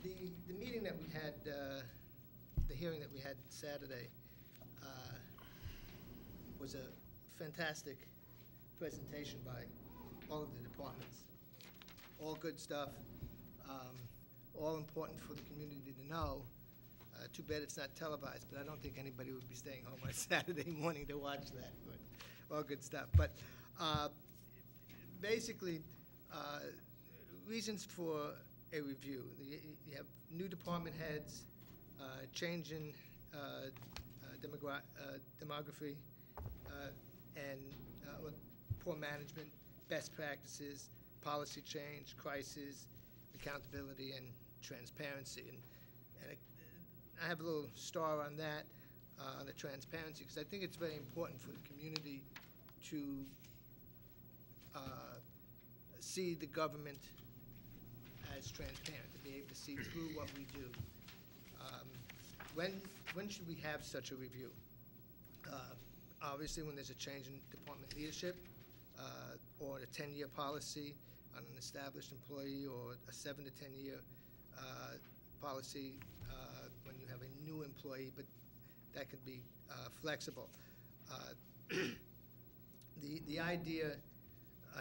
The meeting that we had, the hearing that we had Saturday, was a fantastic presentation by all of the departments. All good stuff, all important for the community to know. Too bad it's not televised, but I don't think anybody would be staying home on Saturday morning to watch that, but all good stuff. But basically, reasons for a review. You have new department heads, change in demography, and poor management, best practices, policy change, crisis, accountability, and transparency. And I have a little star on that, on the transparency, because I think it's very important for the community to see the government as transparent, to be able to see through what we do. When should we have such a review? Obviously, when there's a change in department leadership, or a 10-year policy on an established employee, or a 7 to 10-year policy when you have a new employee, but that could be flexible. The idea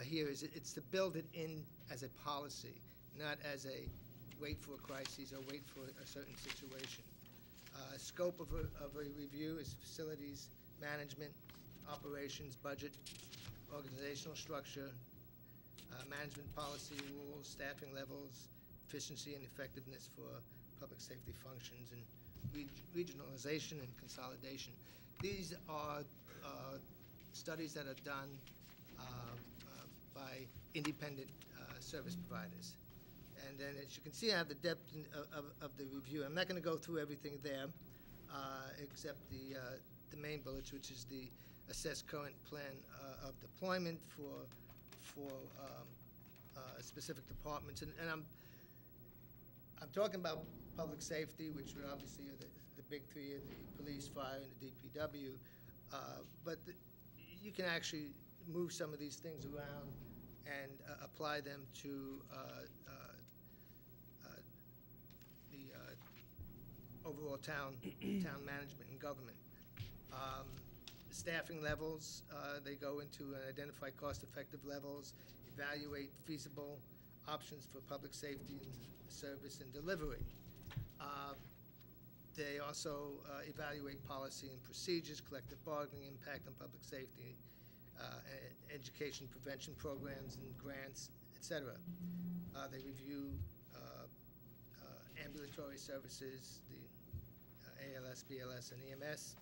here is it's to build it in as a policy, not as a wait for a crisis or wait for a certain situation. Scope of a review is facilities management, operations, budget, organizational structure, management policy rules, staffing levels, efficiency and effectiveness for public safety functions, and regionalization and consolidation. These are studies that are done by independent service providers. And then, as you can see, I have the depth of the review. I'm not going to go through everything there, except the main bullets, which is the assess current plan of deployment for specific departments. And I'm talking about public safety, which would obviously are the big three, the police, fire, and the DPW. But you can actually move some of these things around and apply them to the overall town management and government. Staffing levels, they go into identify cost-effective levels, evaluate feasible options for public safety and service and delivery. They also evaluate policy and procedures, collective bargaining, impact on public safety, education prevention programs and grants, etc. They review ambulatory services, the ALS, BLS, and EMS.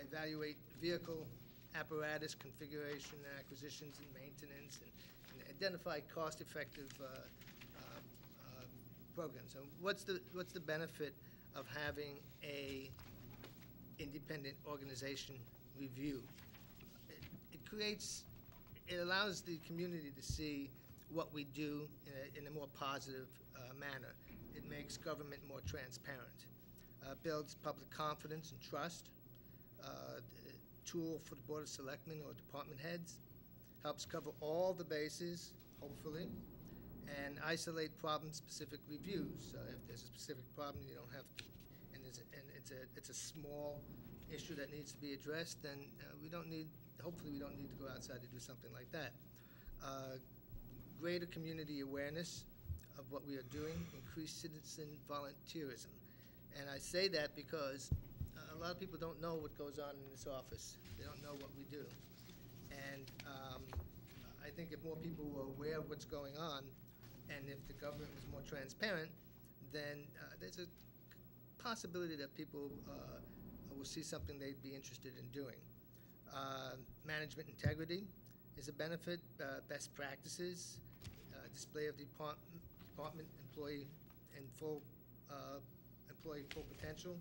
Evaluate vehicle apparatus configuration and acquisitions and maintenance, and identify cost-effective programs. So what's the benefit of having a independent organization review? It allows the community to see what we do in a more positive manner. It makes government more transparent, builds public confidence and trust, tool for the Board of Selectmen or department heads, helps cover all the bases, hopefully, and isolate problem-specific reviews. If there's a specific problem, you don't have to, and it's a small issue that needs to be addressed, then hopefully we don't need to go outside to do something like that. Greater community awareness of what we are doing, increased citizen volunteerism. And I say that because a lot of people don't know what goes on in this office. They don't know what we do. And I think if more people were aware of what's going on, and if the government was more transparent, then there's a possibility that people will see something they'd be interested in doing. Management integrity is a benefit, best practices, display of department employee and employee full potential,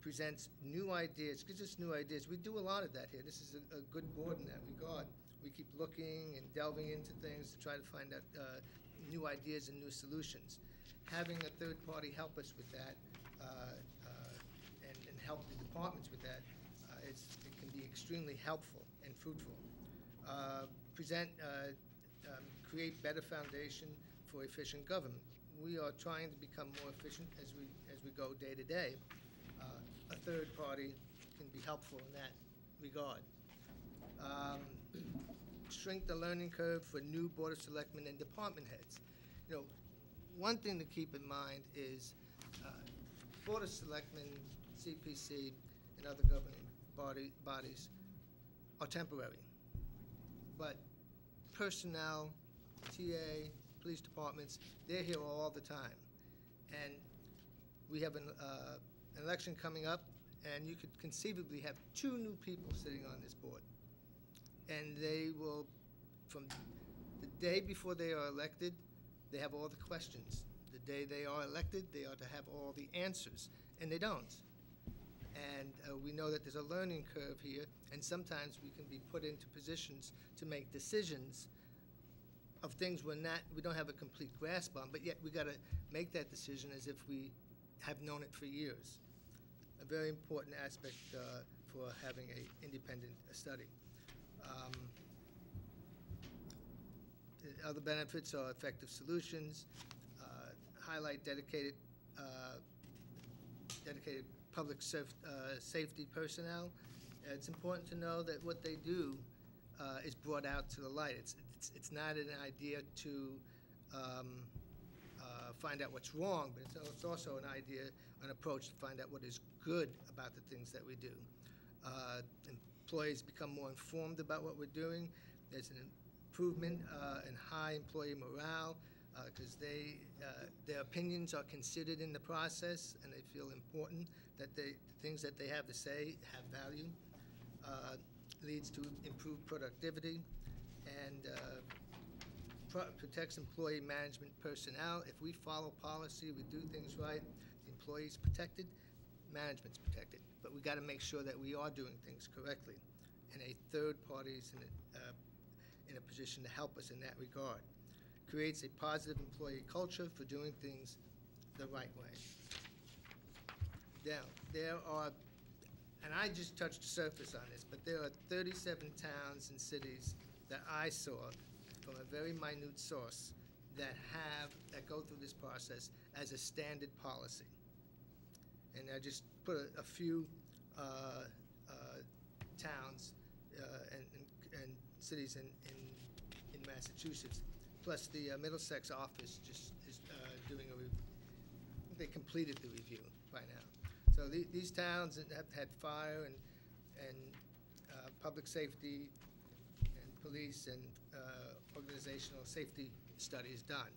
presents new ideas, gives us new ideas. We do a lot of that here. This is a good board in that regard. We keep looking and delving into things to try to find out new ideas and new solutions. Having a third party help us with that and help the departments with that, it can be extremely helpful and fruitful. Create better foundation for efficient government. we are trying to become more efficient as we go day to day. A third party can be helpful in that regard. Shrink the learning curve for new Board of Selectmen and department heads. You know, one thing to keep in mind is Board of Selectmen, CPC, and other governing bodies are temporary. But personnel, TA, police departments, they're here all the time. And we have an election coming up, and you could conceivably have 2 new people sitting on this board. And they will, from the day before they are elected, they have all the questions. The day they are elected, they are to have all the answers, and they don't. And we know that there's a learning curve here, and sometimes we can be put into positions to make decisions of things we don't have a complete grasp on, but yet we got to make that decision as if we have known it for years. A very important aspect for having an independent study. Other benefits are effective solutions, highlight dedicated public safety personnel. It's important to know that what they do is brought out to the light. It's not an idea to find out what's wrong, but it's also an idea, an approach to find out what is good about the things that we do. Employees become more informed about what we're doing. There's an improvement in high employee morale because their opinions are considered in the process, and they feel important that the things that they have to say have value. Leads to improved productivity and protects employee management personnel. If we follow policy, we do things right, the employee's protected, management's protected. But we got to make sure that we are doing things correctly, and a third party is in a position to help us in that regard. Creates a positive employee culture for doing things the right way. Now, there are, and I just touched the surface on this, but there are 37 towns and cities that I saw from a very minute source that go through this process as a standard policy. And I just put a few towns and cities in Massachusetts, plus the Middlesex office just is doing a review. They completed the review by now. So these towns have had fire and public safety and police and organizational safety studies done.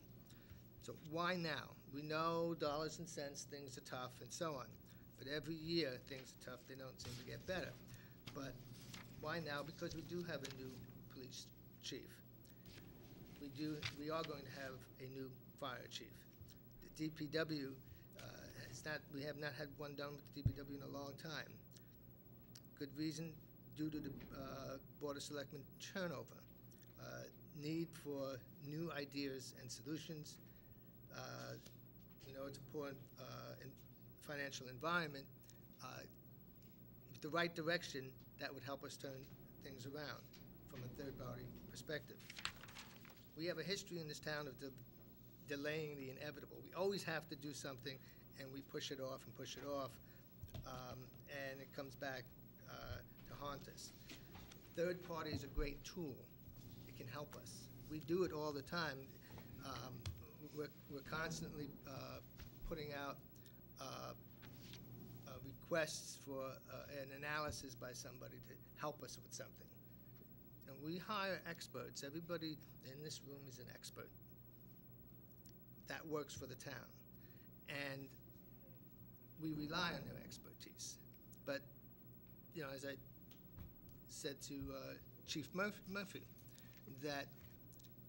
So why now? We know dollars and cents, things are tough and so on. But every year things are tough, they don't seem to get better. But why now? Because we do have a new police chief. We are going to have a new fire chief. The DPW we have not had one done with the DPW in a long time. Good reason, due to the Board of Selectmen turnover. Need for new ideas and solutions. It's a poor financial environment. With the right direction, that would help us turn things around from a third-party perspective. We have a history in this town of delaying the inevitable. We always have to do something, and we push it off and push it off, and it comes back to haunt us. Third party is a great tool. It can help us. We do it all the time. We're constantly putting out requests for an analysis by somebody to help us with something. And we hire experts. Everybody in this room is an expert. That works for the town. And we rely on their expertise. But, as I said to Chief Murphy, that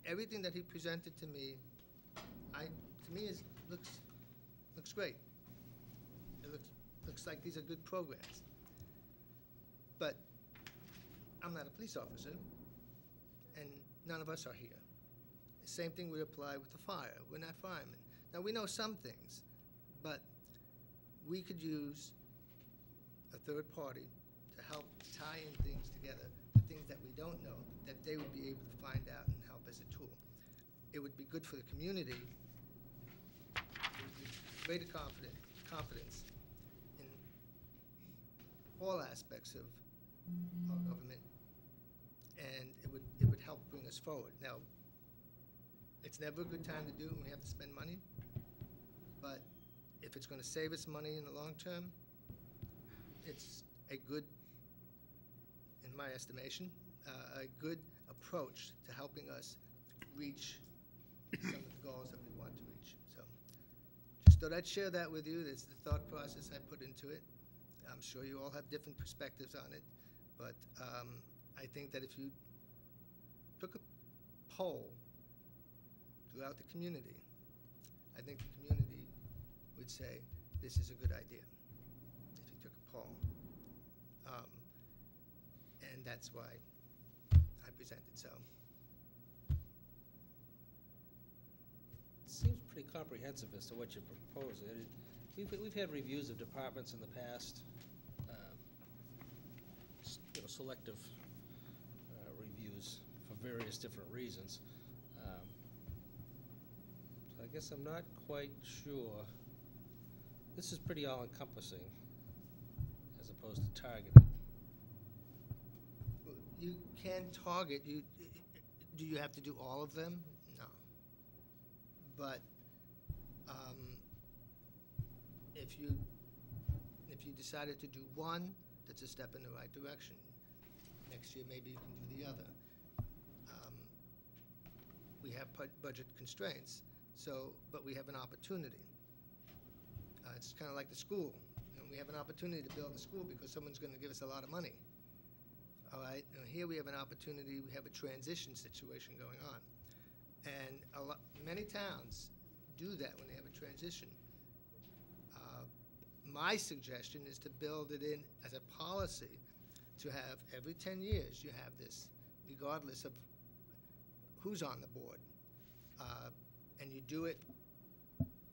everything that he presented to me, looks great. It looks like these are good programs. But I'm not a police officer, and none of us are here. The same thing would apply with the fire. We're not firemen. Now, we know some things, but we could use a third party to help tie in things together, the things that we don't know, that they would be able to find out and help as a tool. It would be good for the community, greater confidence in all aspects of our government, and it would help bring us forward. Now, it's never a good time to do it when we have to spend money, but if it's going to save us money in the long term, it's a good, in my estimation, a good approach to helping us reach some of the goals that we want to reach. So just thought I'd share that with you. That's the thought process I put into it. I'm sure you all have different perspectives on it, but I think that if you took a poll throughout the community, I think the community would say this is a good idea if you took a poll. And that's why I presented. So It seems pretty comprehensive as to what you're proposing. We've had reviews of departments in the past, selective reviews for various different reasons. So I guess I'm not quite sure. This is pretty all-encompassing as opposed to targeted. you can target. Do you have to do all of them? No. But if you decided to do one, that's a step in the right direction. Next year, maybe you can do the other. We have budget constraints, but we have an opportunity. It's kind of like the school. We have an opportunity to build a school because someone's going to give us a lot of money. All right. Now here we have an opportunity. We have a transition situation going on, and many towns do that when they have a transition. My suggestion is to build it in as a policy to have every 10 years you have this, regardless of who's on the board, and you do it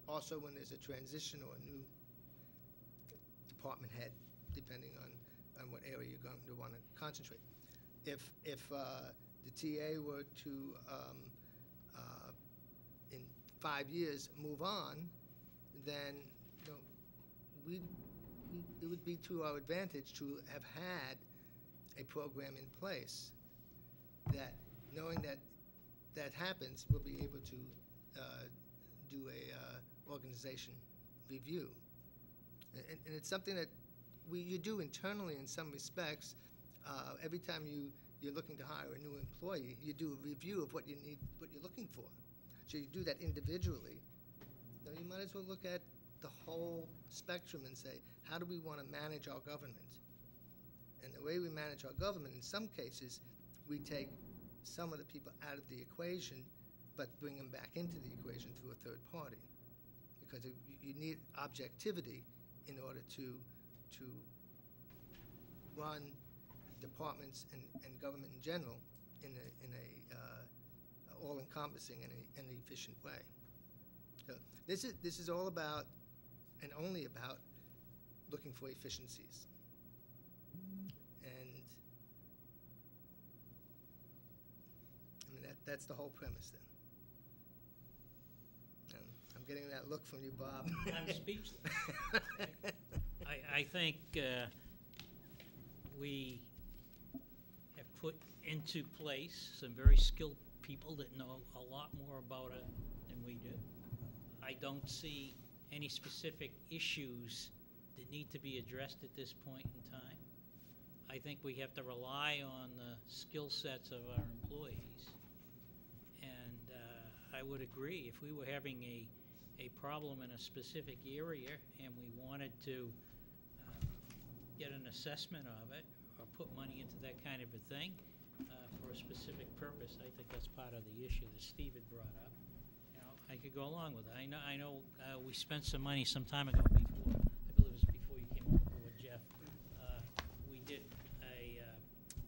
also when there's a transition or a new department head, depending on what area you're going to want to concentrate. If the TA were to, in 5 years, move on, then it would be to our advantage to have had a program in place that, knowing that that happens, we'll be able to do a organization review. And it's something that you do internally in some respects. Every time you're looking to hire a new employee, you do a review of what you need, what you're looking for. So you do that individually. Now you might as well look at the whole spectrum and say, how do we want to manage our government? And the way we manage our government, in some cases, we take some of the people out of the equation, but bring them back into the equation through a third party. Because you need objectivity in order to run departments and government in general in a all-encompassing and efficient way. So this is all about and only about looking for efficiencies. And I mean that's the whole premise then. And I'm getting that look from you, Bob. I'm speechless. I think we have put into place some very skilled people that know a lot more about it than we do. I don't see any specific issues that need to be addressed at this point in time. I think we have to rely on the skill sets of our employees. And I would agree, if we were having a problem in a specific area and we wanted to get an assessment of it or put money into that kind of a thing for a specific purpose, I think that's part of the issue that Steve had brought up. I could go along with it. I know we spent some money some time ago before, I believe it was before you came on board, Jeff. We did a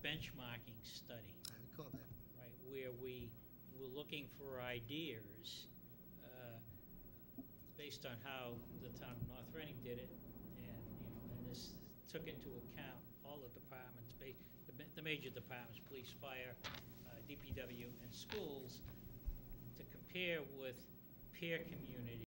benchmarking study. I recall that. Right, where we were looking for ideas based on how the town of North Reading did it, and this took into account all the departments, the major departments, police, fire, DPW, and schools, to compare with peer communities